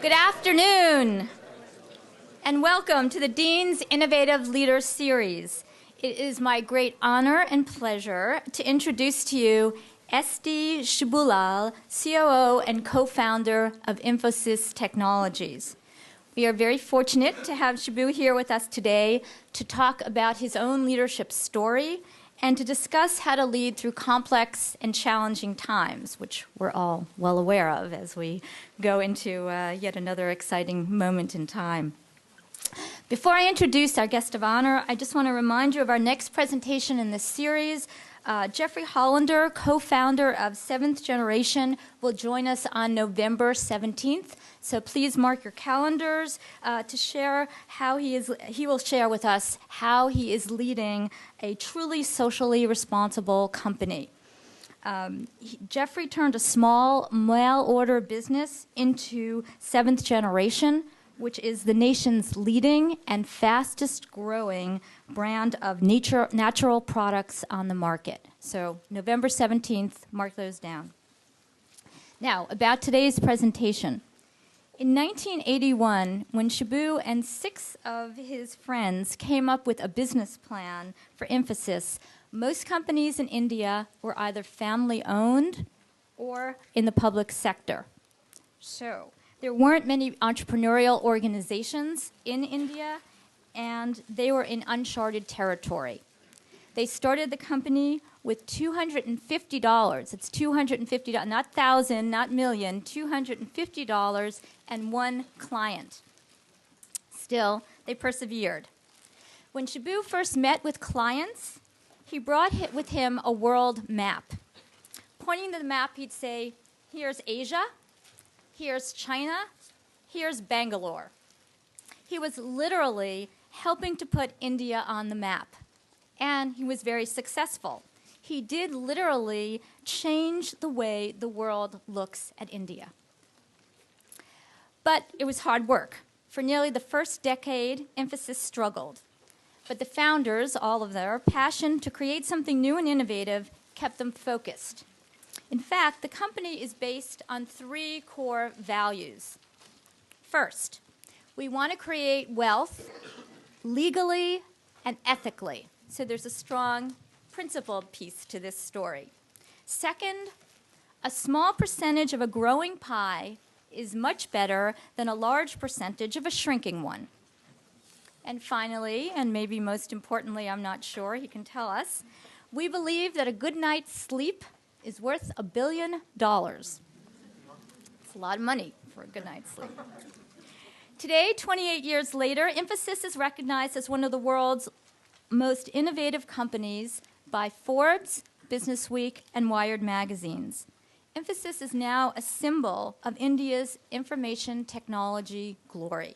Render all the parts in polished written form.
Good afternoon, and welcome to the Dean's Innovative Leaders Series. It is my great honor and pleasure to introduce to you SD Shibulal, COO and co-founder of Infosys Technologies. We are very fortunate to have Shibu here with us today to talk about his own leadership story and to discuss how to lead through complex and challenging times, which we're all well aware of as we go into yet another exciting moment in time. Before I introduce our guest of honor, I just want to remind you of our next presentation in this series. Jeffrey Hollander, co-founder of Seventh Generation, will join us on November 17th. So please mark your calendars to share how he will share with us how he is leading a truly socially responsible company. Jeffrey turned a small mail-order business into Seventh Generation, which is the nation's leading and fastest growing brand of natural products on the market. So November 17th, mark those down. Now, about today's presentation. In 1981, when Shibu and 6 of his friends came up with a business plan for Infosys, most companies in India were either family-owned or in the public sector. So there weren't many entrepreneurial organizations in India, and they were in uncharted territory. They started the company with $250. It's $250, not thousand, not million, $250 and 1 client. Still, they persevered. When Shibu first met with clients, he brought with him a world map. Pointing to the map, he'd say, here's Asia, here's China, here's Bangalore. He was literally helping to put India on the map, and he was very successful. He did literally change the way the world looks at India. But it was hard work. For nearly the first decade, Infosys struggled. But the founders, all of their passion to create something new and innovative, kept them focused. In fact, the company is based on 3 core values. First, we want to create wealth legally and ethically. So there's a strong principled piece to this story. Second, a small percentage of a growing pie is much better than a large percentage of a shrinking one. And finally, and maybe most importantly, I'm not sure, he can tell us, we believe that a good night's sleep is worth $1 billion. It's a lot of money for a good night's sleep. Today, 28 years later, Infosys is recognized as one of the world's most innovative companies by Forbes, Businessweek, and Wired magazines. Infosys is now a symbol of India's information technology glory.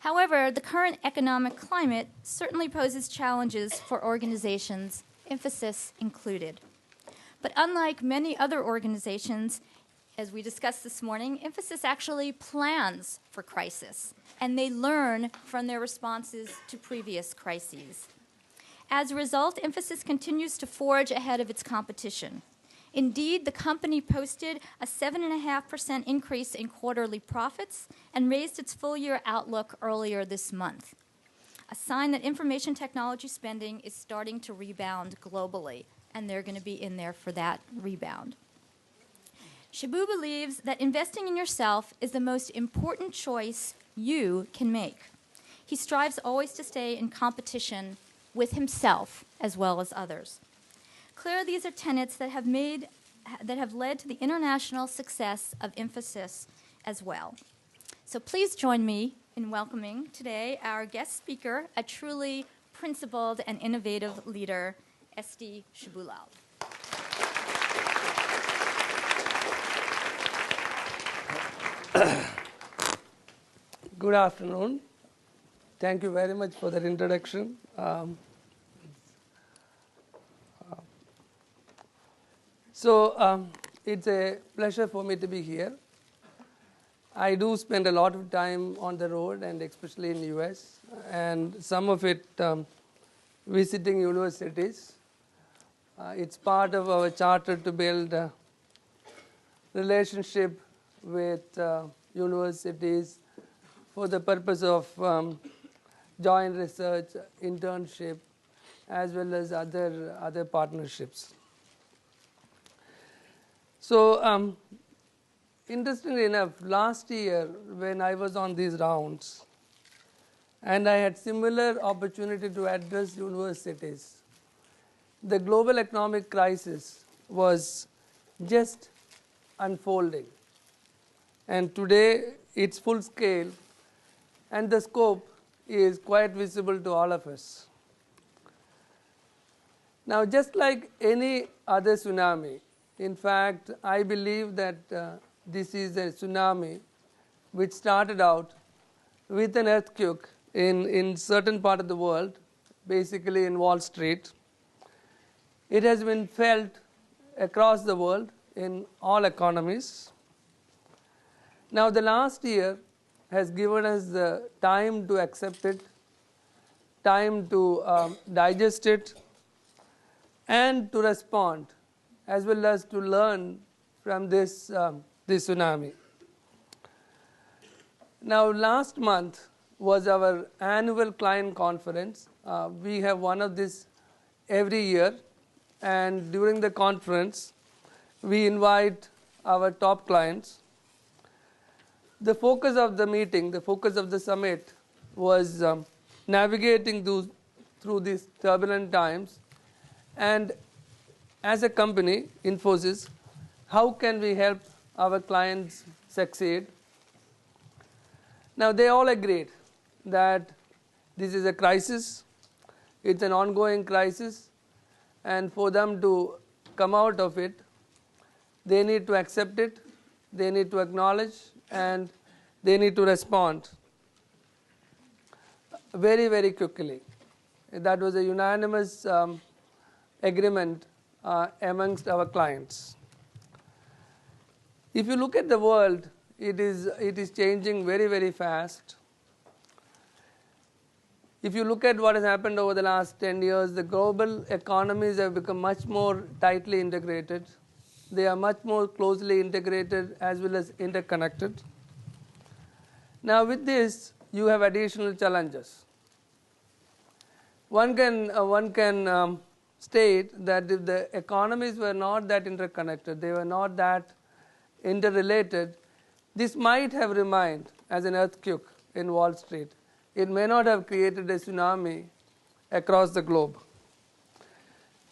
However, the current economic climate certainly poses challenges for organizations, Infosys included. But unlike many other organizations, as we discussed this morning, Infosys actually plans for crisis, and they learn from their responses to previous crises. As a result, Infosys continues to forge ahead of its competition. Indeed, the company posted a 7.5% increase in quarterly profits and raised its full-year outlook earlier this month, a sign that information technology spending is starting to rebound globally, and they're going to be in there for that rebound. Shibu believes that investing in yourself is the most important choice you can make. He strives always to stay in competition with himself as well as others. Clearly, these are tenets that have led to the international success of Infosys as well. So please join me in welcoming today our guest speaker, a truly principled and innovative leader, SD Shibulal. Good afternoon. Thank you very much for that introduction. It's a pleasure for me to be here. I do spend a lot of time on the road, and especially in the US, and some of it visiting universities. It's part of our charter to build a relationship with universities for the purpose of joint research, internship, as well as other partnerships. So interestingly enough, last year when I was on these rounds, and I had similar opportunity to address universities, the global economic crisis was just unfolding. And today it's full scale, and the scope is quite visible to all of us. Now, just like any other tsunami, in fact, I believe that this is a tsunami which started out with an earthquake in certain part of the world, basically in Wall Street. It has been felt across the world in all economies. Now, the last year has given us the time to accept it, time to digest it, and to respond, as well as to learn from this tsunami. Now, last month was our annual client conference. We have one of this every year, and during the conference, we invite our top clients. The focus of the meeting, the focus of the summit was navigating through these turbulent times, and as a company, Infosys, how can we help our clients succeed? Now, they all agreed that this is a crisis, it's an ongoing crisis, and for them to come out of it, they need to accept it, they need to acknowledge, and they need to respond very, very quickly. That was a unanimous agreement amongst our clients. If you look at the world, it is changing very, very fast. If you look at what has happened over the last 10 years, the global economies have become much more tightly integrated. They are much more closely integrated as well as interconnected. Now, with this, you have additional challenges. One can state that if the economies were not that interconnected, they were not that interrelated, this might have remained as an earthquake in Wall Street. It may not have created a tsunami across the globe.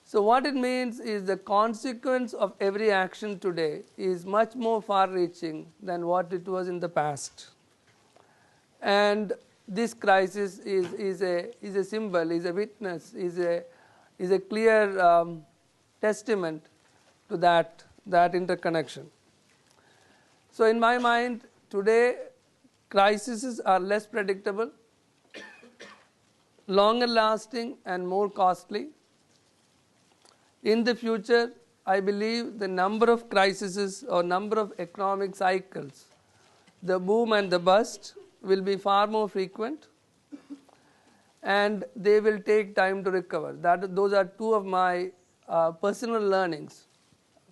So what it means is the consequence of every action today is much more far-reaching than what it was in the past. And this crisis is a symbol, is a witness, is a clear testament to that interconnection. So in my mind, today, crises are less predictable, longer lasting, and more costly. In the future, I believe the number of crises or number of economic cycles, the boom and the bust, will be far more frequent, and they will take time to recover. Those are two of my personal learnings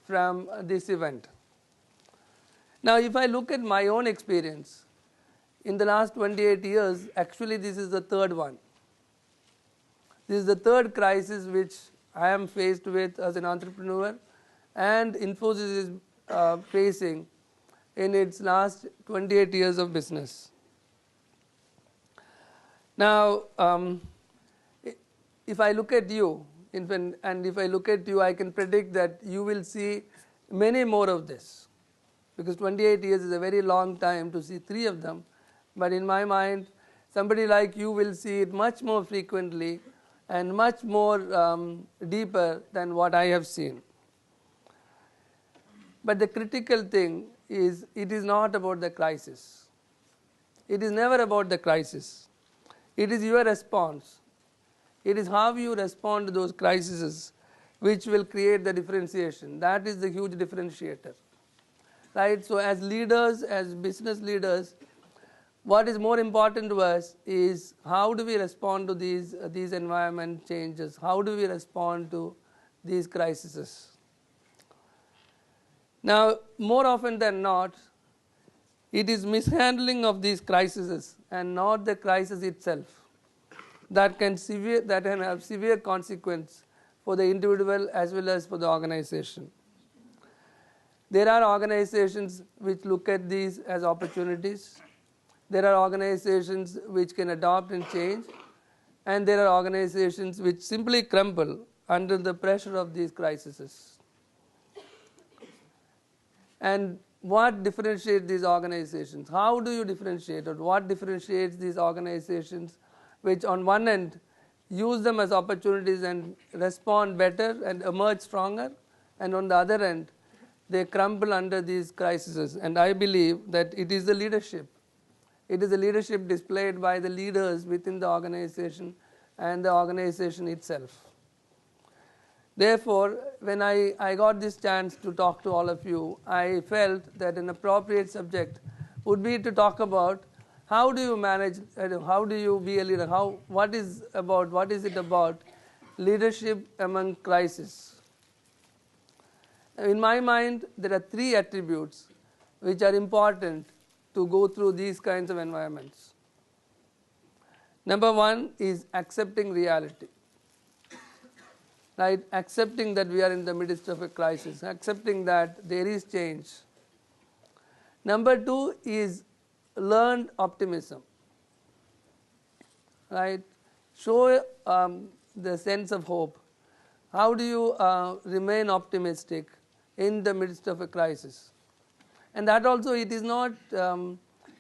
from this event. Now, if I look at my own experience, in the last 28 years, actually this is the third one. This is the third crisis which I am faced with as an entrepreneur, and Infosys is facing in its last 28 years of business. Now, if I look at you, and if I look at you, I can predict that you will see many more of this, because 28 years is a very long time to see 3 of them. But in my mind, somebody like you will see it much more frequently and much more deeper than what I have seen. But the critical thing is, it is not about the crisis. It is never about the crisis. It is your response. It is how you respond to those crises which will create the differentiation. That is the huge differentiator. Right? So as leaders, as business leaders, what is more important to us is how do we respond to these environment changes? How do we respond to these crises? Now, more often than not, It is mishandling of these crises and not the crisis itself that can have severe consequence for the individual as well as for the organization. There are organizations which look at these as opportunities. There are organizations which can adopt and change, and there are organizations which simply crumble under the pressure of these crises. And what differentiates these organizations? How do you differentiate, or what differentiates these organizations which on one end use them as opportunities and respond better and emerge stronger, and on the other end they crumble under these crises? And I believe that it is the leadership. It is the leadership displayed by the leaders within the organization and the organization itself. Therefore, when I got this chance to talk to all of you, I felt that an appropriate subject would be to talk about how do you manage, how do you be a leader, what is it about leadership among crises. In my mind, there are three attributes which are important to go through these kinds of environments. Number one is accepting reality. Right? Accepting that we are in the midst of a crisis, accepting that there is change. Number two is learned optimism. Right? Show the sense of hope. How do you remain optimistic in the midst of a crisis? And that also, it is not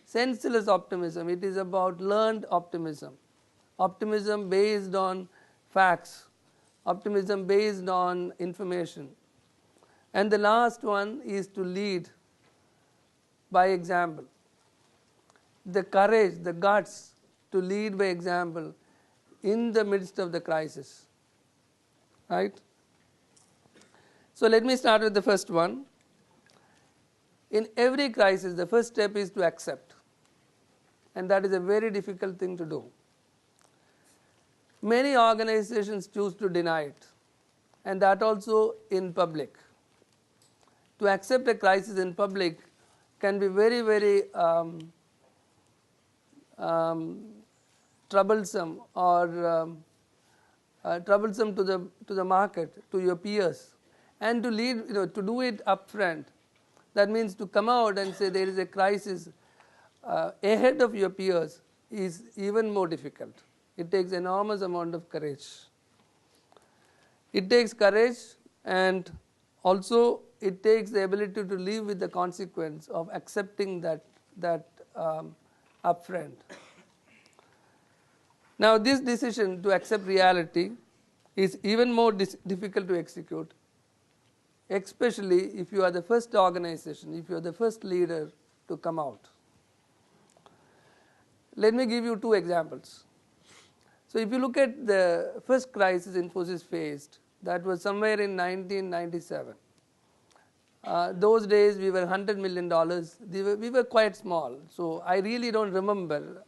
senseless optimism, it is about learned optimism. Optimism based on facts, optimism based on information. And the last one is to lead by example. The courage, the guts to lead by example in the midst of the crisis. Right? So let me start with the first one. In every crisis, the first step is to accept. And that is a very difficult thing to do. Many organizations choose to deny it, and that also in public. To accept a crisis in public can be very, very troublesome, or troublesome to the market, to your peers. And to lead, to do it upfront, that means to come out and say there is a crisis ahead of your peers is even more difficult. It takes enormous amount of courage. It takes courage, and also it takes the ability to live with the consequence of accepting that upfront. Now, this decision to accept reality is even more difficult to execute, especially if you are the first organization, if you are the first leader to come out. Let me give you two examples. So if you look at the first crisis Infosys faced, that was somewhere in 1997. Those days we were $100 million. We were quite small. So I really don't remember,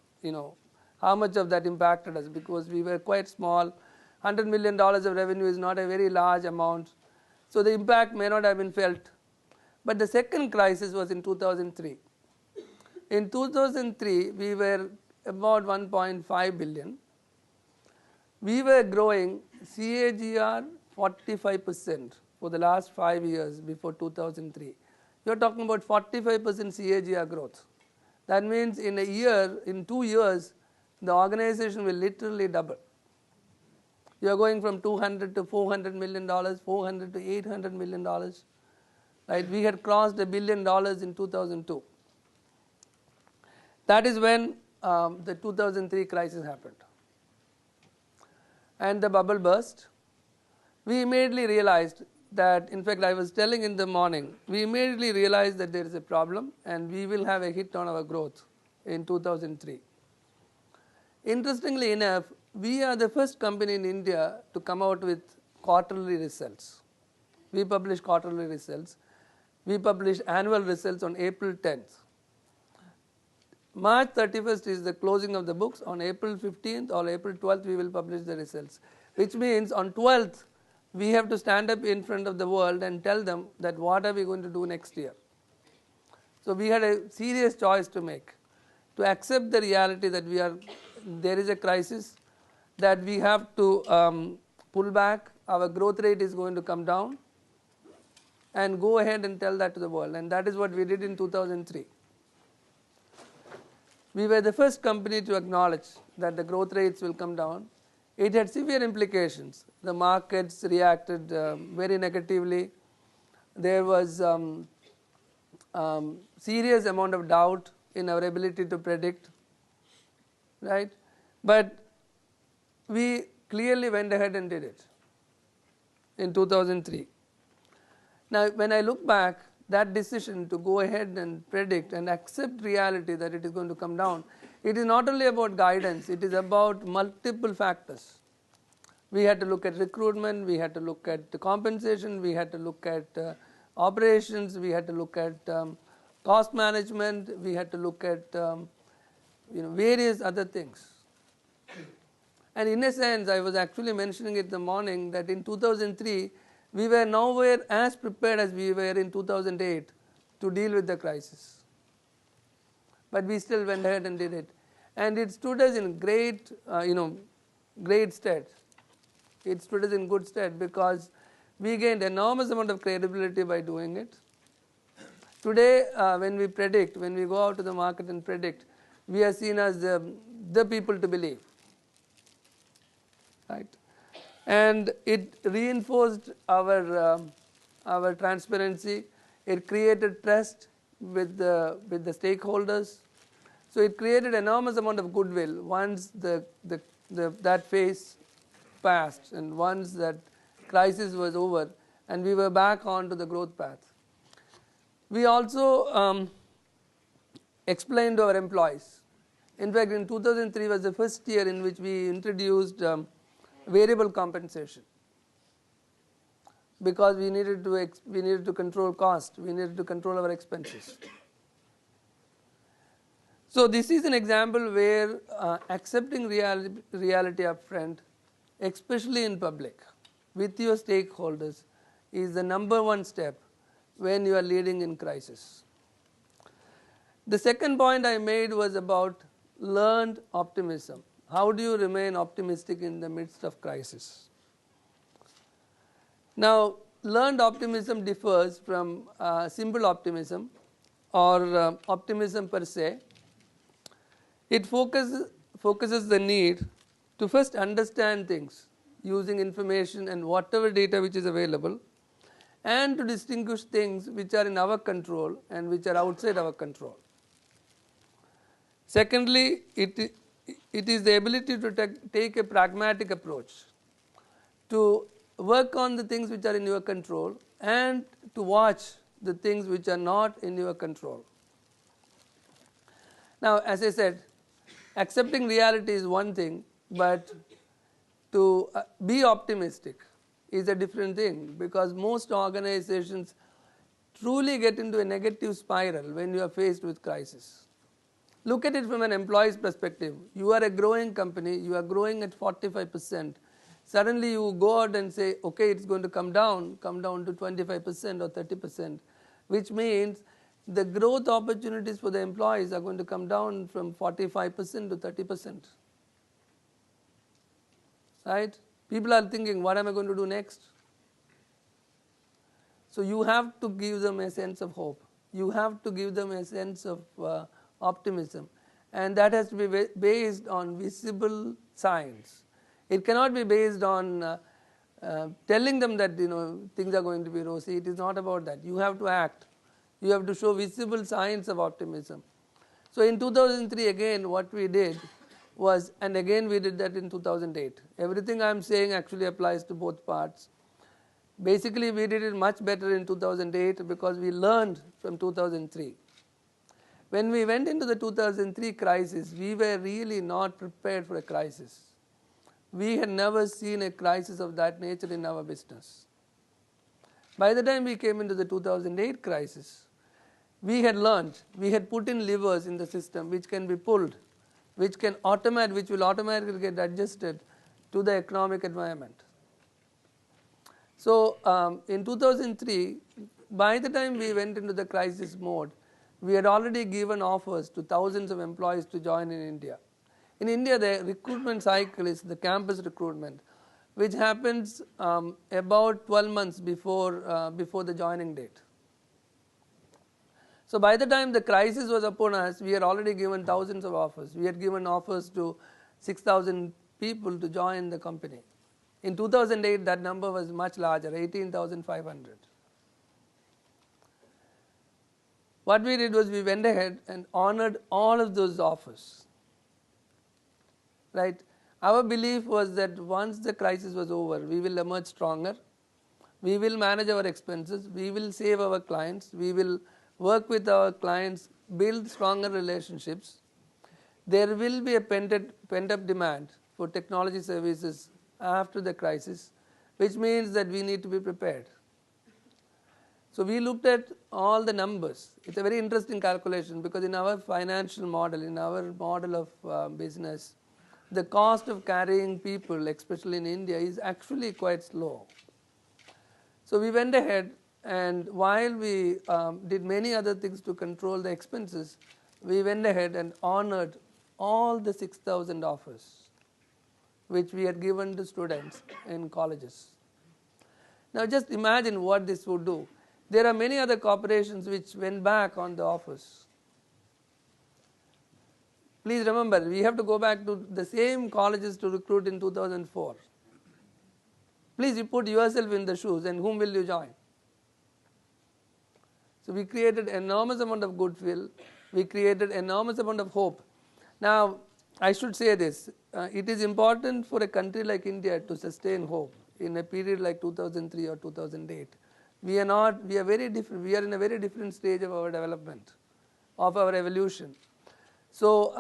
how much of that impacted us, because we were quite small. $100 million of revenue is not a very large amount. So the impact may not have been felt. But the second crisis was in 2003. In 2003, we were about 1.5 billion. We were growing CAGR 45% for the last 5 years before 2003. You are talking about 45% CAGR growth. That means in a year, in 2 years, the organization will literally double. You are going from $200 to $400 million, $400 to $800 million. Right? We had crossed $1 billion in 2002. That is when the 2003 crisis happened. And the bubble burst. We immediately realized that, in fact, I was telling in the morning, we immediately realized that there is a problem and we will have a hit on our growth in 2003. Interestingly enough, we are the first company in India to come out with quarterly results. We publish quarterly results. We publish annual results on April 10th. March 31st is the closing of the books. On April 15th or April 12th, we will publish the results. Which means on 12th, we have to stand up in front of the world and tell them that what are we going to do next year. So we had a serious choice to make, to accept the reality that there is a crisis, that we have to pull back, our growth rate is going to come down, and go ahead and tell that to the world. And that is what we did in 2003. We were the first company to acknowledge that the growth rates will come down. It had severe implications. The markets reacted very negatively. There was serious amount of doubt in our ability to predict, right? But we clearly went ahead and did it in 2003. Now, when I look back, that decision to go ahead and predict and accept reality that it is going to come down, it is not only about guidance, it is about multiple factors. We had to look at recruitment, we had to look at the compensation, we had to look at operations, we had to look at cost management, we had to look at various other things. And in a sense, I was actually mentioning it in the morning that in 2003, we were nowhere as prepared as we were in 2008 to deal with the crisis. But we still went ahead and did it. And it stood us in great stead. It stood us in good stead because we gained enormous amount of credibility by doing it. Today, when we predict, when we go out to the market and predict, we are seen as the people to believe. Right? And it reinforced our transparency. It created trust with the stakeholders. So it created enormous amount of goodwill once that phase passed and once that crisis was over and we were back onto the growth path. We also explained to our employees. In fact, in 2003 was the first year in which we introduced variable compensation, because we needed to control cost, we needed to control our expenses. So this is an example where accepting reality upfront, especially in public, with your stakeholders, is the number one step when you are leading in crisis. The second point I made was about learned optimism. How do you remain optimistic in the midst of crisis? Now, learned optimism differs from simple optimism or optimism per se. It focuses the need to first understand things using information and whatever data which is available, and to distinguish things which are in our control and which are outside our control. Secondly, it is the ability to take a pragmatic approach, to work on the things which are in your control and to watch the things which are not in your control. Now, as I said, accepting reality is one thing, but to be optimistic is a different thing, because most organizations truly get into a negative spiral when you are faced with crisis. Look at it from an employee's perspective. You are a growing company, you are growing at 45%. Suddenly you go out and say, okay, it's going to come down to 25% or 30%, which means the growth opportunities for the employees are going to come down from 45% to 30%. Right? People are thinking, what am I going to do next? So you have to give them a sense of hope. You have to give them a sense of optimism. And that has to be based on visible signs. It cannot be based on telling them that things are going to be rosy. It is not about that. You have to act. You have to show visible signs of optimism. So in 2003 again what we did was, and again we did that in 2008. Everything I am saying actually applies to both parts. Basically we did it much better in 2008 because we learned from 2003. When we went into the 2003 crisis, we were really not prepared for a crisis. We had never seen a crisis of that nature in our business. By the time we came into the 2008 crisis, we had learned, we had put in levers in the system which can be pulled, which will automatically get adjusted to the economic environment. So in 2003, by the time we went into the crisis mode, we had already given offers to thousands of employees to join in India. In India, the recruitment cycle is the campus recruitment, which happens about 12 months before the joining date. So by the time the crisis was upon us, we had already given thousands of offers. We had given offers to 6,000 people to join the company. In 2008, that number was much larger, 18,500. What we did was we went ahead and honored all of those offers. Right? Our belief was that once the crisis was over, we will emerge stronger. We will manage our expenses. We will save our clients. We will work with our clients, build stronger relationships. There will be a pent-up demand for technology services after the crisis, which means that we need to be prepared. So we looked at all the numbers. It's a very interesting calculation because in our financial model, in our model of business, the cost of carrying people, especially in India, is actually quite low. So we went ahead, and while we did many other things to control the expenses, we went ahead and honored all the 6,000 offers which we had given to students in colleges. Now just imagine what this would do. There are many other corporations which went back on the offers. Please remember, we have to go back to the same colleges to recruit in 2004. Please you put yourself in the shoes, and whom will you join? So we created enormous amount of goodwill. We created enormous amount of hope. Now, I should say this. It is important for a country like India to sustain hope in a period like 2003 or 2008. We are very different. We are in a very different stage of our development, of our evolution. So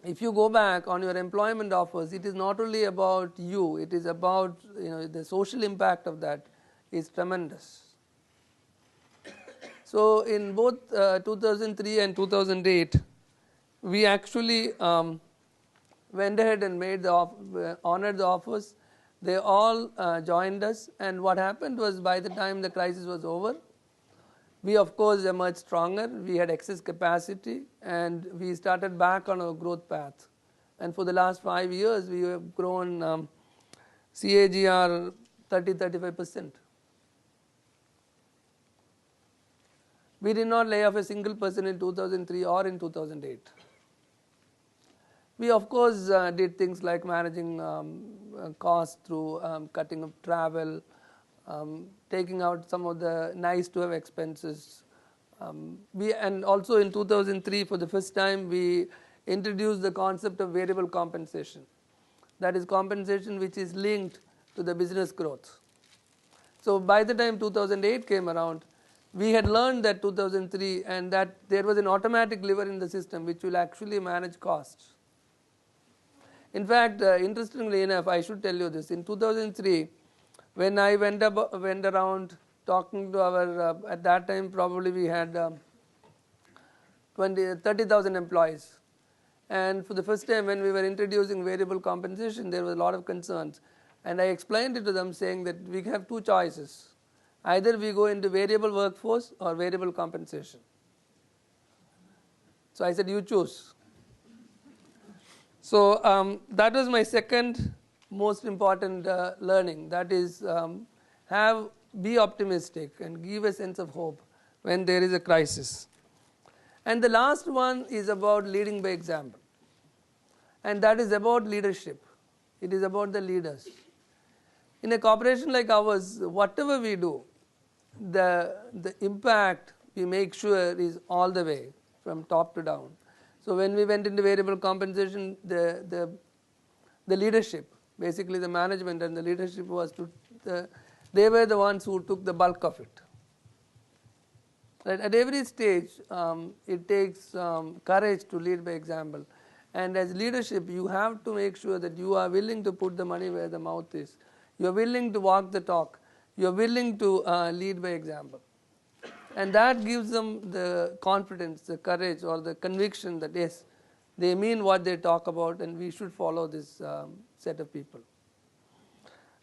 if you go back on your employment offers, it is not only about you, it is about the social impact of that is tremendous. So in both 2003 and 2008, we actually went ahead and honored the offers. They all joined us, and what happened was by the time the crisis was over, we of course emerged stronger. We had excess capacity, and we started back on our growth path. And for the last 5 years, we have grown CAGR 30-35%. We did not lay off a single person in 2003 or in 2008. We of course did things like managing costs through cutting of travel, taking out some of the nice to have expenses. And also in 2003, for the first time, we introduced the concept of variable compensation. That is compensation which is linked to the business growth. So by the time 2008 came around, we had learned that 2003 and that there was an automatic lever in the system which will actually manage costs. In fact, interestingly enough, I should tell you this. In 2003, when I went around talking to our, at that time probably we had 30,000 employees. And for the first time when we were introducing variable compensation, there was a lot of concerns. And I explained it to them saying that we have two choices. Either we go into variable workforce or variable compensation. So I said, you choose. So that was my second most important learning. That is, be optimistic and give a sense of hope when there is a crisis. And the last one is about leading by example. And that is about leadership. It is about the leaders. In a corporation like ours, whatever we do, the impact we make sure is all the way from top to down. So when we went into variable compensation, the leadership, basically the management and the leadership they were the ones who took the bulk of it. Right? At every stage, it takes courage to lead by example. And as leadership, you have to make sure that you are willing to put the money where the mouth is. You are willing to walk the talk. You are willing to lead by example. And that gives them the confidence, the courage, or the conviction that yes, they mean what they talk about and we should follow this set of people.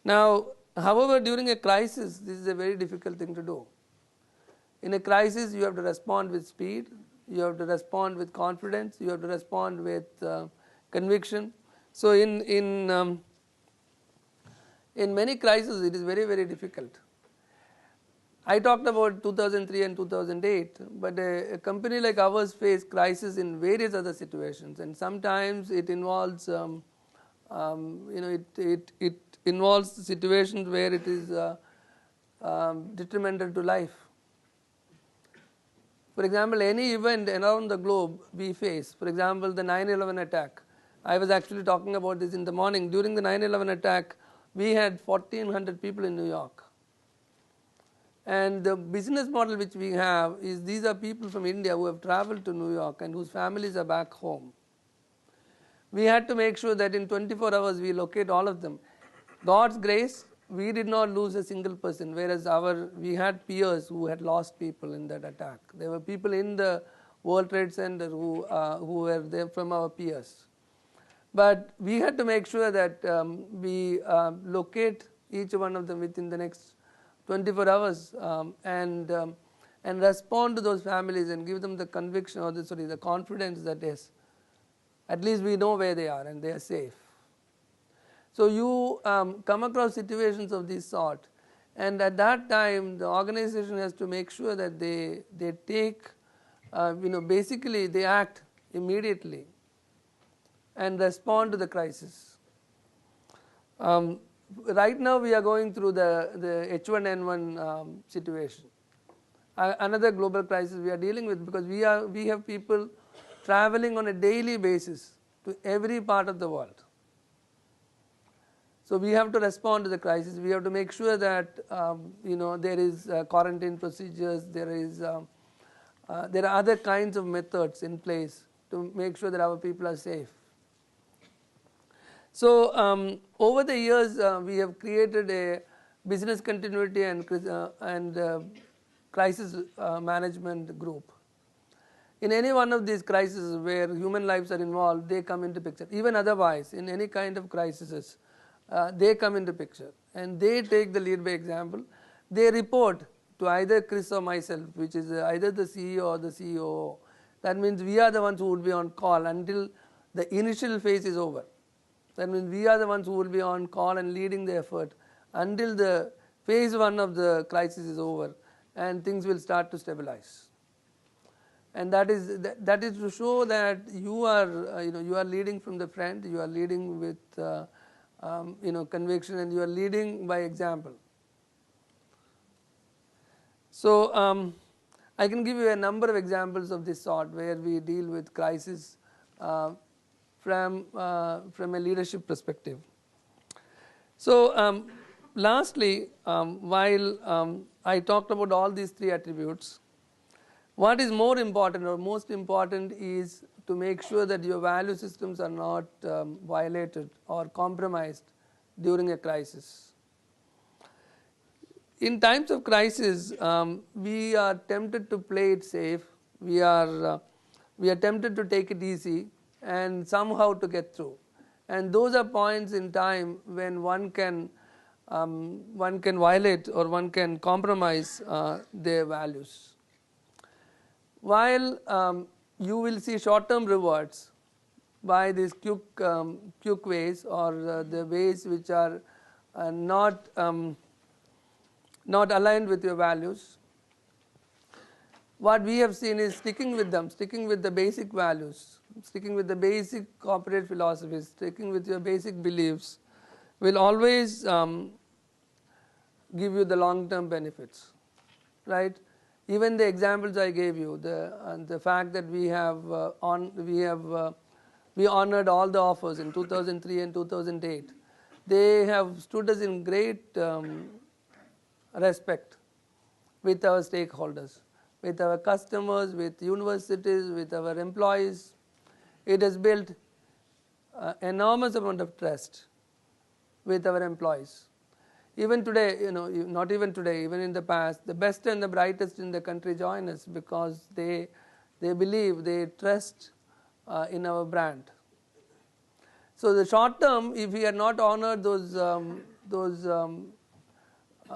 Now, however, during a crisis, this is a very difficult thing to do. In a crisis, you have to respond with speed, you have to respond with confidence, you have to respond with conviction. So in many crises, it is very, very difficult. I talked about 2003 and 2008, but a company like ours faced crisis in various other situations, and sometimes it involves, it involves situations where it is detrimental to life. For example, any event around the globe we face, for example, the 9/11 attack. I was actually talking about this in the morning. During the 9/11 attack, we had 1,400 people in New York. And the business model which we have is these are people from India who have traveled to New York and whose families are back home. We had to make sure that in 24 hours we locate all of them. God's grace, we did not lose a single person, whereas we had peers who had lost people in that attack. There were people in the World Trade Center who were there from our peers. But we had to make sure that we locate each one of them within the next 24 hours and respond to those families and give them the conviction or the confidence that yes, at least we know where they are and they are safe. So you come across situations of this sort, and at that time the organization has to make sure that they take, basically they act immediately and respond to the crisis. Right now we are going through the H1N1 situation, another global crisis we are dealing with, because we have people traveling on a daily basis to every part of the world. So we have to respond to the crisis. We have to make sure that there is quarantine procedures, there are other kinds of methods in place to make sure that our people are safe. So over the years, we have created a business continuity and crisis management group. In any one of these crises where human lives are involved, they come into picture. Even otherwise, in any kind of crises, they come into picture, and they take the lead by example. They report to either Chris or myself, which is either the CEO or the COO. That means we are the ones who will be on call until the initial phase is over. That means we are the ones who will be on call and leading the effort until the phase 1 of the crisis is over and things will start to stabilize. And that is to show that you are leading from the front, you are leading with conviction, and you are leading by example. So I can give you a number of examples of this sort where we deal with crisis from a leadership perspective. So lastly, while I talked about all these 3 attributes, what is more important or most important is to make sure that your value systems are not violated or compromised during a crisis. In times of crisis, we are tempted to play it safe. We are tempted to take it easy and somehow to get through. And those are points in time when one can violate or one can compromise their values. While you will see short-term rewards by these quick ways or the ways which are not aligned with your values, what we have seen is sticking with them, sticking with the basic values, sticking with the basic corporate philosophies, sticking with your basic beliefs will always give you the long-term benefits, right? Even the examples I gave you, the fact that we honored all the offers in 2003 and 2008, they have stood us in great respect with our stakeholders, with our customers, with universities, with our employees. It has built enormous amount of trust with our employees. Even today, not even today, even in the past, the best and the brightest in the country join us because they believe, they trust in our brand. So the short term, if we had not honored those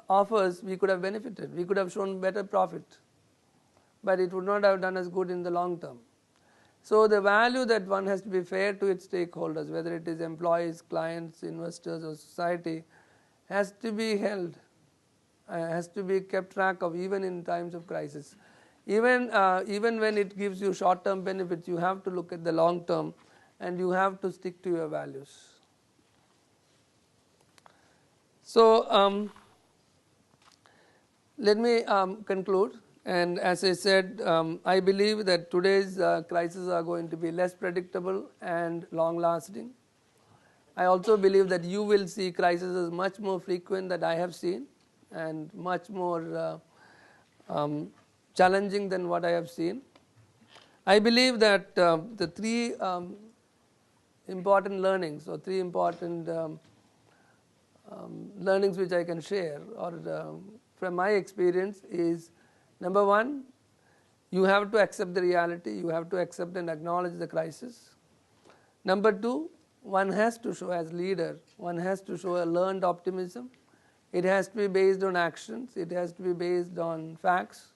offers, we could have benefited. We could have shown better profit. but it would not have done us good in the long term. So the value that one has to be fair to its stakeholders, whether it is employees, clients, investors or society, has to be held, has to be kept track of even in times of crisis. Even when it gives you short-term benefits, you have to look at the long term and you have to stick to your values. So let me conclude. And as I said, I believe that today's crises are going to be less predictable and long lasting. I also believe that you will see crises as much more frequent than I have seen and much more challenging than what I have seen. I believe that the three important learnings or three important learnings which I can share or from my experience is, number one, you have to accept the reality, you have to accept and acknowledge the crisis. Number two, one has to show as leader, one has to show a learned optimism. It has to be based on actions, it has to be based on facts.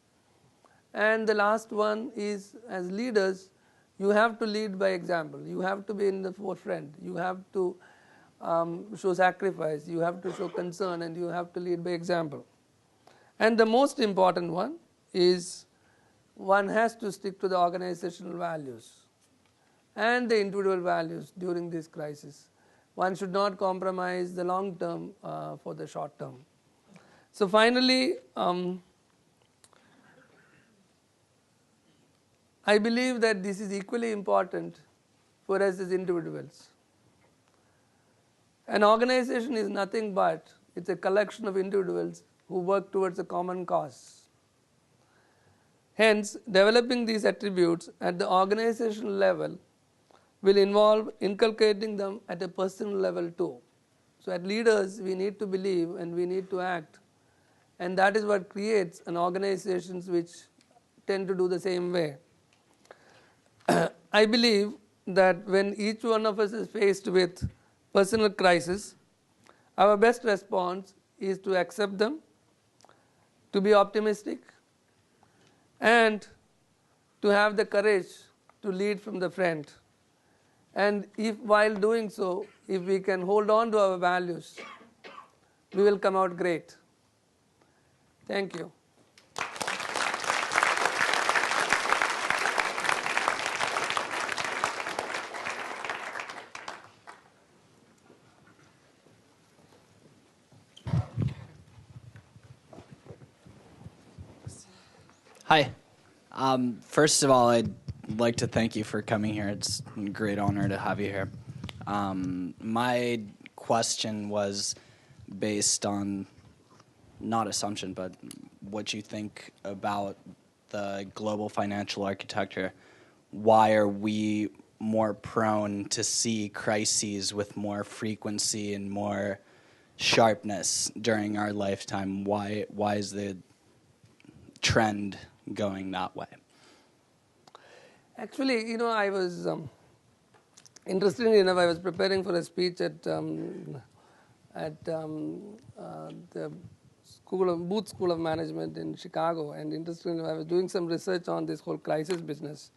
And the last one is, as leaders, you have to lead by example, you have to be in the forefront, you have to show sacrifice, you have to show concern, and you have to lead by example. And the most important one is one has to stick to the organizational values and the individual values during this crisis. One should not compromise the long term for the short term. So finally, I believe that this is equally important for us as individuals. An organization is nothing but it's a collection of individuals who work towards a common cause. Hence, developing these attributes at the organizational level will involve inculcating them at a personal level too. So as leaders, we need to believe and we need to act, and that is what creates an organizations which tend to do the same way. I believe that when each one of us is faced with personal crisis, our best response is to accept them, to be optimistic, and to have the courage to lead from the front. And if while doing so, if we can hold on to our values, we will come out great. Thank you. Hi. First of all, I'd like to thank you for coming here. It's a great honor to have you here. My question was based on, not assumption, but what you think about the global financial architecture. Why are we more prone to see crises with more frequency and more sharpness during our lifetime? Why is the trend going that way? Actually, I was, interestingly enough, I was preparing for a speech at the Booth School of Management in Chicago, and interestingly enough, I was doing some research on this whole crisis business.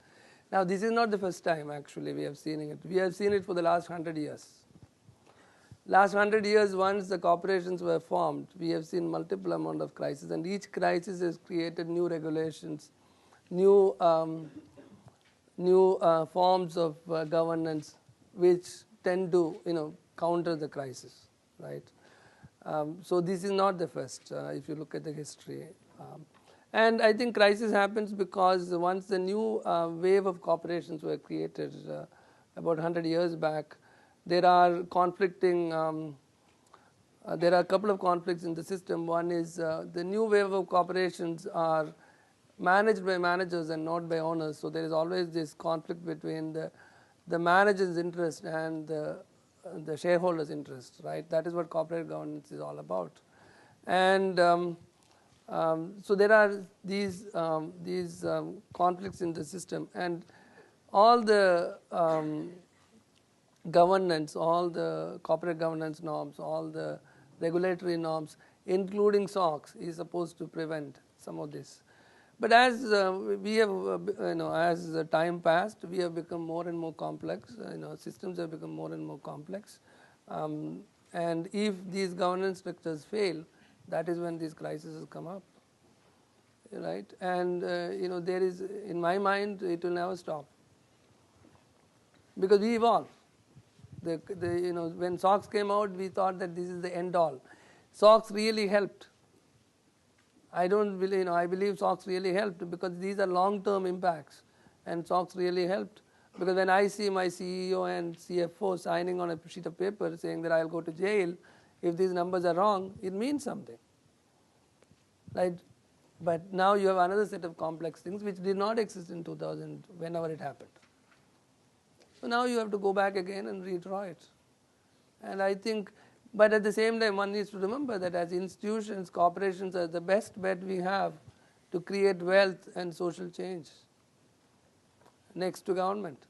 Now, this is not the first time actually we have seen it. We have seen it for the last 100 years. Last 100 years, once the corporations were formed, we have seen multiple amount of crises, and each crisis has created new regulations, new forms of governance, which tend to counter the crisis, right? So this is not the first, if you look at the history. And I think crisis happens because once the new wave of corporations were created about 100 years back, there are conflicting, there are a couple of conflicts in the system. One is the new wave of corporations are managed by managers and not by owners. So there is always this conflict between the manager's interest and the shareholders' interest, right? That is what corporate governance is all about. And so there are these conflicts in the system, and all the governance, all the corporate governance norms, all the regulatory norms, including SOX, is supposed to prevent some of this. But as we have, as the time passed, we have become more and more complex. Systems have become more and more complex. And if these governance structures fail, that is when these crises come up, right? And there is, in my mind, it will never stop because we evolve. When SOX came out, we thought that this is the end all. SOX really helped. I don't believe, I believe SOX really helped because these are long-term impacts, and SOX really helped. Because when I see my CEO and CFO signing on a sheet of paper saying that I'll go to jail if these numbers are wrong, it means something, right? But now you have another set of complex things which did not exist in 2000, whenever it happened. So now you have to go back again and redraw it. And I think, but at the same time, one needs to remember that as institutions, corporations are the best bet we have to create wealth and social change next to government.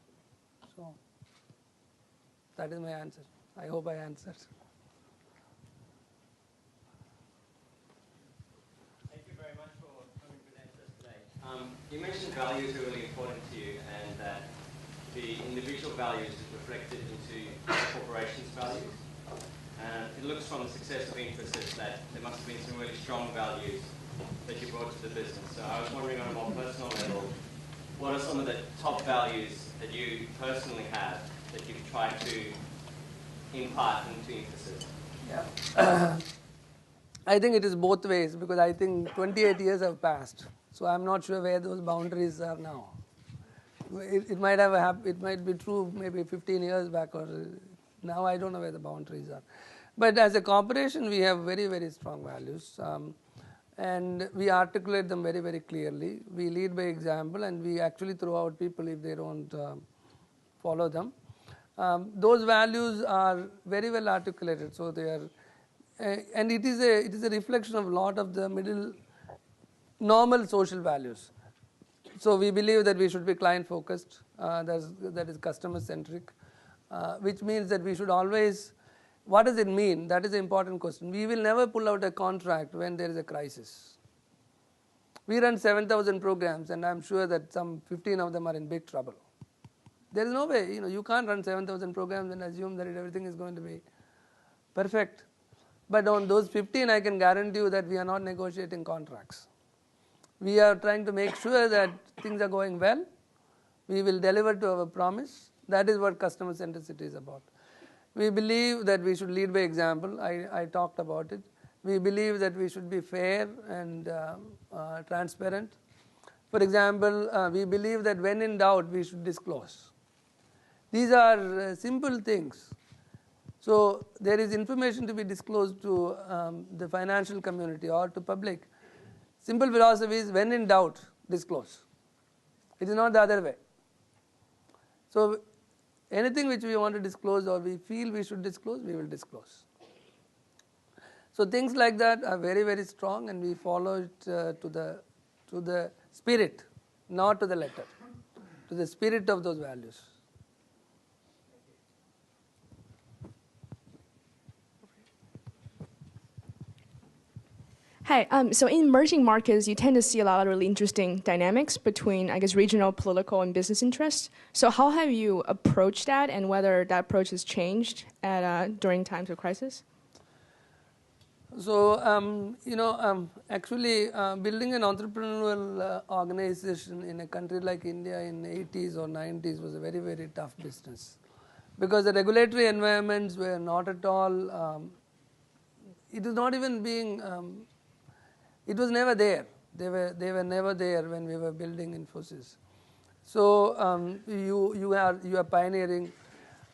So that is my answer. I hope I answered. Thank you very much for coming to present to us today. You mentioned values are really important to you, and that the individual values is reflected into the corporation's values. It looks from the success of Infosys that there must have been some really strong values that you brought to the business. So I was wondering on a more personal level, what are some of the top values that you personally have that you've tried to impart into Infosys? Yeah. I think it is both ways because I think 28 years have passed. So I'm not sure where those boundaries are now. It might be true maybe 15 years back, or now I don't know where the boundaries are. But as a corporation, we have very, very strong values. And we articulate them very, very clearly. We lead by example, and we actually throw out people if they don't follow them. Those values are very well articulated. So they are, and it is a reflection of a lot of the normal social values. So we believe that we should be client focused, that is customer centric, which means that we should always, what does it mean? That is an important question. We will never pull out a contract when there is a crisis. We run 7,000 programs, and I'm sure that some 15 of them are in big trouble. There is no way, you can't run 7,000 programs and assume that everything is going to be perfect. But on those 15, I can guarantee you that we are not negotiating contracts. We are trying to make sure that things are going well. We will deliver to our promise. That is what customer centricity is about. We believe that we should lead by example. I talked about it. We believe that we should be fair and transparent. For example, we believe that when in doubt, we should disclose. These are simple things. So there is information to be disclosed to the financial community or to public. Simple philosophy is when in doubt, disclose. It is not the other way. So anything which we want to disclose or we feel we should disclose, we will disclose. So things like that are very, very strong, and we follow it to the spirit, not to the letter, to the spirit of those values. Hi. So in emerging markets, you tend to see a lot of really interesting dynamics between, I guess, regional, political, and business interests. So how have you approached that, and whether that approach has changed during times of crisis? So, actually, building an entrepreneurial organization in a country like India in the 80s or 90s was a very, very tough business. Because the regulatory environments were not at all, it is not even being, it was never there. They were never there when we were building Infosys. So you are pioneering.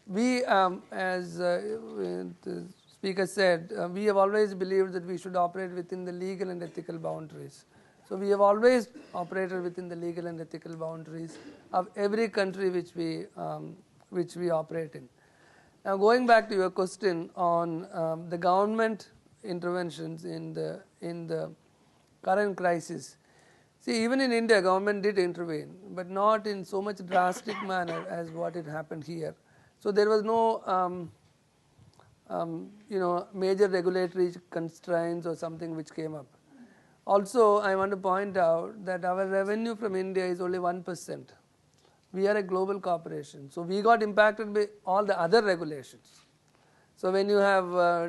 We, as the speaker said, we have always believed that we should operate within the legal and ethical boundaries. So we have always operated within the legal and ethical boundaries of every country which we operate in. Now, going back to your question on the government interventions in the current crisis. See, even in India, government did intervene, but not in so much drastic manner as what had happened here. So there was no, major regulatory constraints or something which came up. Also, I want to point out that our revenue from India is only 1%. We are a global corporation, so we got impacted by all the other regulations. So when you have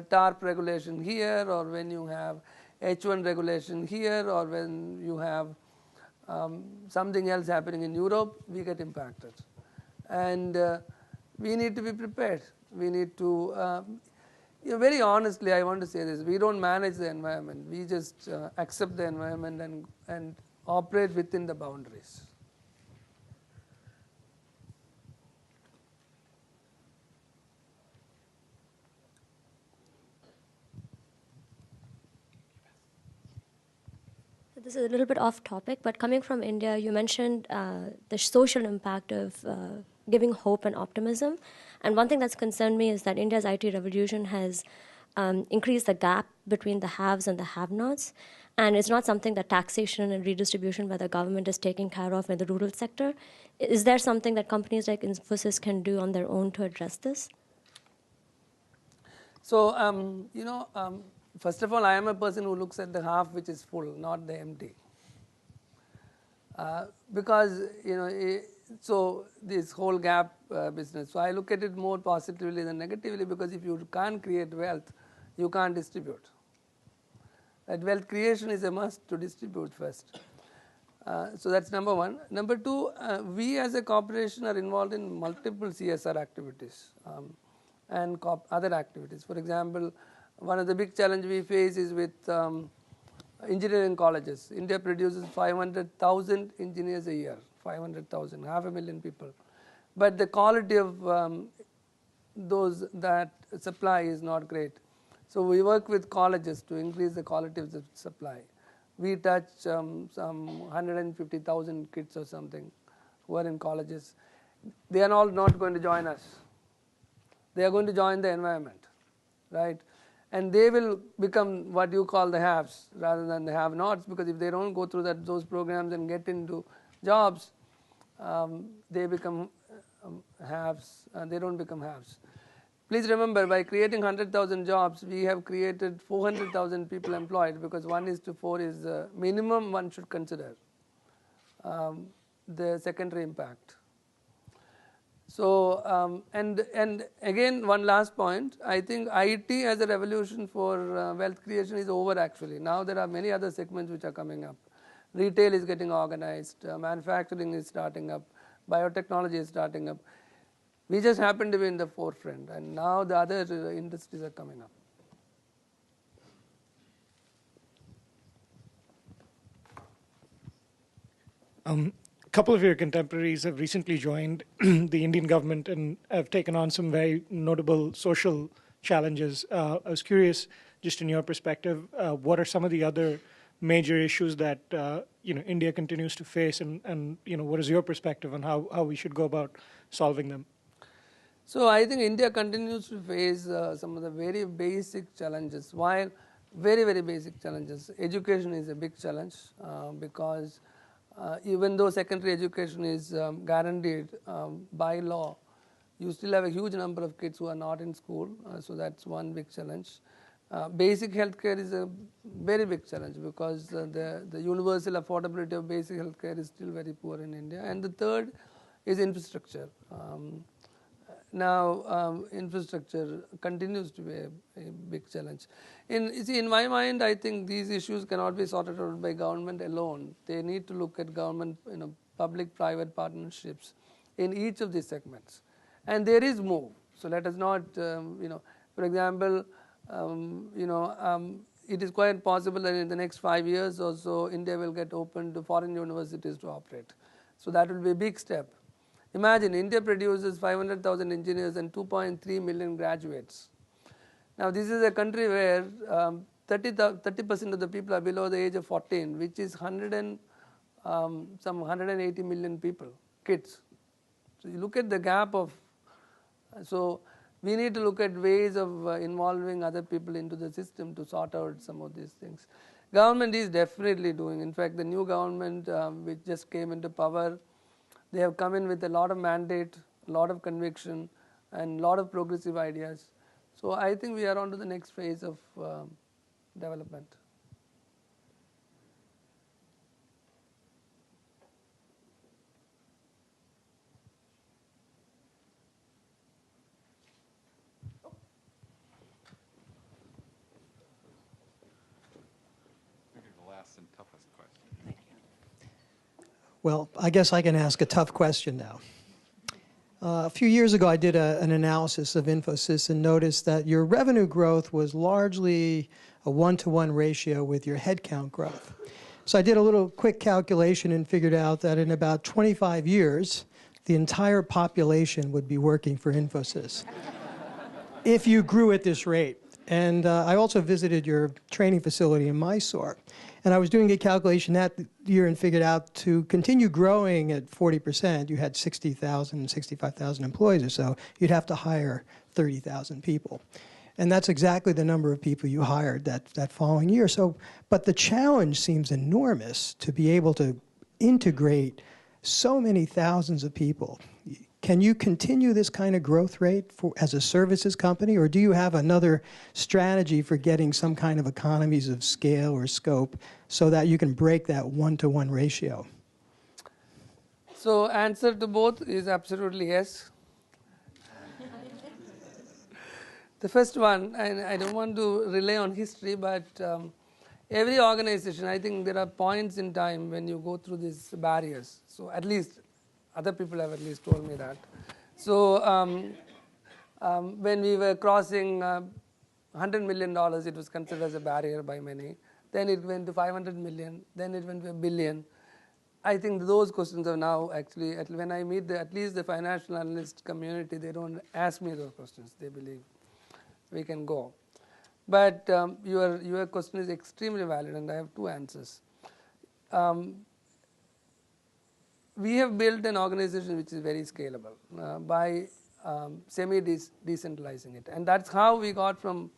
TARP regulation here, or when you have H1 regulation here, or when you have something else happening in Europe, we get impacted. And we need to be prepared. We need to, very honestly, I want to say this, we don't manage the environment. We just accept the environment and operate within the boundaries. This is a little bit off topic, but coming from India, you mentioned the social impact of giving hope and optimism. And one thing that's concerned me is that India's IT revolution has increased the gap between the haves and the have-nots. And it's not something that taxation and redistribution by the government is taking care of in the rural sector. Is there something that companies like Infosys can do on their own to address this? So, first of all, I am a person who looks at the half which is full, not the empty. Because, so this whole gap business, so I look at it more positively than negatively, because if you can't create wealth, you can't distribute. That wealth creation is a must to distribute first. So that's number one. Number two, we as a corporation are involved in multiple CSR activities and other activities. For example, one of the big challenges we face is with engineering colleges. India produces 500,000 engineers a year, 500,000, 500,000 people. But the quality of those that supply is not great. So we work with colleges to increase the quality of the supply. We touch some 150,000 kids or something who are in colleges. They are all not going to join us. They are going to join the environment, right? And they will become what you call the haves rather than the have-nots, because if they don't go through those programs and get into jobs, they become haves, and they don't become haves. Please remember, by creating 100,000 jobs, we have created 400,000 people employed, because 1:4 is the minimum one should consider the secondary impact. So, and again, one last point, I think IT as a revolution for wealth creation is over actually. Now there are many other segments which are coming up. Retail is getting organized, manufacturing is starting up, biotechnology is starting up. We just happen to be in the forefront, and now the other industries are coming up. A couple of your contemporaries have recently joined the Indian government and have taken on some very notable social challenges. I was curious, just in your perspective, what are some of the other major issues that India continues to face, and what is your perspective on how we should go about solving them? So I think India continues to face some of the very basic challenges. While very, very basic challenges, education is a big challenge because even though secondary education is guaranteed by law, you still have a huge number of kids who are not in school. So that's one big challenge. Basic healthcare is a very big challenge because the universal affordability of basic healthcare is still very poor in India. And the third is infrastructure. Now, infrastructure continues to be a big challenge. In my mind, I think these issues cannot be sorted out by government alone. They need to look at government, public-private partnerships in each of these segments. And there is move. So let us not, for example, it is quite possible that in the next 5 years or so, India will get open to foreign universities to operate. So that will be a big step. Imagine India produces 500,000 engineers and 2.3 million graduates. Now this is a country where 30% of the people are below the age of 14, which is some 180 million people, kids. So you look at the gap of, so we need to look at ways of involving other people into the system to sort out some of these things. Government is definitely doing. In fact, the new government which just came into power, they have come in with a lot of mandate, a lot of conviction, and a lot of progressive ideas. So I think we are on to the next phase of development. and toughest question. Well, I guess I can ask a tough question now. A few years ago, I did an analysis of Infosys and noticed that your revenue growth was largely a one-to-one ratio with your headcount growth. So I did a little quick calculation and figured out that in about 25 years, the entire population would be working for Infosys if you grew at this rate. And I also visited your training facility in Mysore. And I was doing a calculation that year and figured out to continue growing at 40%, you had 60,000, 65,000 employees or so, you'd have to hire 30,000 people. And that's exactly the number of people you hired that following year. So, but the challenge seems enormous to be able to integrate so many thousands of people. Can you continue this kind of growth rate as a services company, or do you have another strategy for getting some kind of economies of scale or scope so that you can break that one-to-one ratio? So answer to both is absolutely yes. The first one, and I don't want to rely on history, but every organization, I think there are points in time when you go through these barriers. So at least other people have at least told me that. So when we were crossing $100 million, it was considered as a barrier by many. Then it went to 500 million. Then it went to $1 billion. I think those questions are now actually, when I meet at least the financial analyst community, they don't ask me those questions. They believe we can go. But your question is extremely valid, and I have two answers. We have built an organization which is very scalable by semi-decentralizing it. And that's how we got from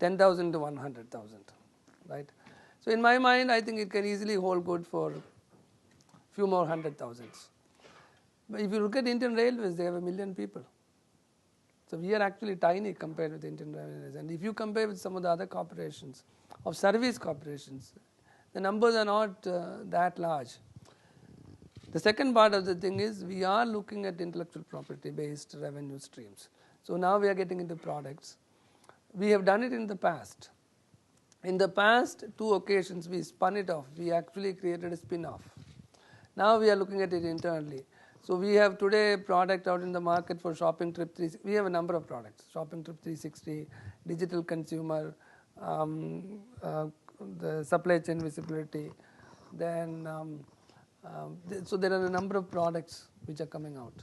10,000 to 100,000, right? So in my mind, I think it can easily hold good for a few more 100,000s. But if you look at Indian Railways, they have 1 million people. So we are actually tiny compared with Indian Railways. And if you compare with some of the other corporations, of service corporations, the numbers are not that large. The second part of the thing is we are looking at intellectual property based revenue streams. So now we are getting into products. We have done it in the past. In the past 2 occasions we spun it off. We actually created a spin-off. Now we are looking at it internally. So we have today a product out in the market for Shopping Trip 360. We have a number of products. Shopping Trip 360, digital consumer, the supply chain visibility, then so there are a number of products which are coming out,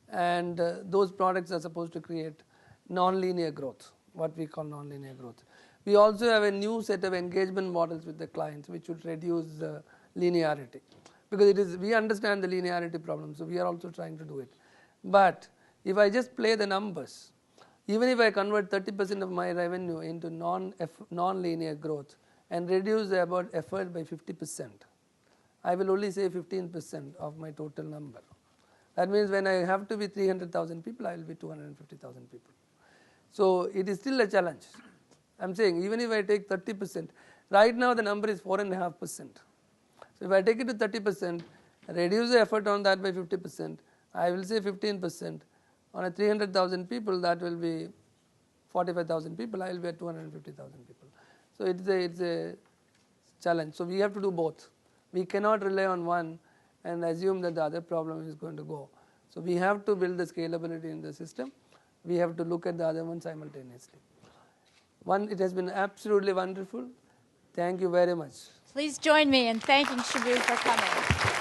and those products are supposed to create non-linear growth, what we call non-linear growth. We also have a new set of engagement models with the clients which would reduce the linearity, because we understand the linearity problem, so we are also trying to do it. But if I just play the numbers, even if I convert 30% of my revenue into non-linear growth and reduce the effort by 50%, I will only save 15% of my total number. That means when I have to be 300,000 people, I will be 250,000 people. So it is still a challenge. I'm saying even if I take 30%, right now the number is 4.5%. So if I take it to 30%, reduce the effort on that by 50%, I will save 15%. On a 300,000 people, that will be 45,000 people, I will be at 250,000 people. So it's a challenge. So we have to do both. We cannot rely on one and assume that the other problem is going to go. So we have to build the scalability in the system. We have to look at the other one simultaneously. It has been absolutely wonderful. Thank you very much. Please join me in thanking Shibu for coming.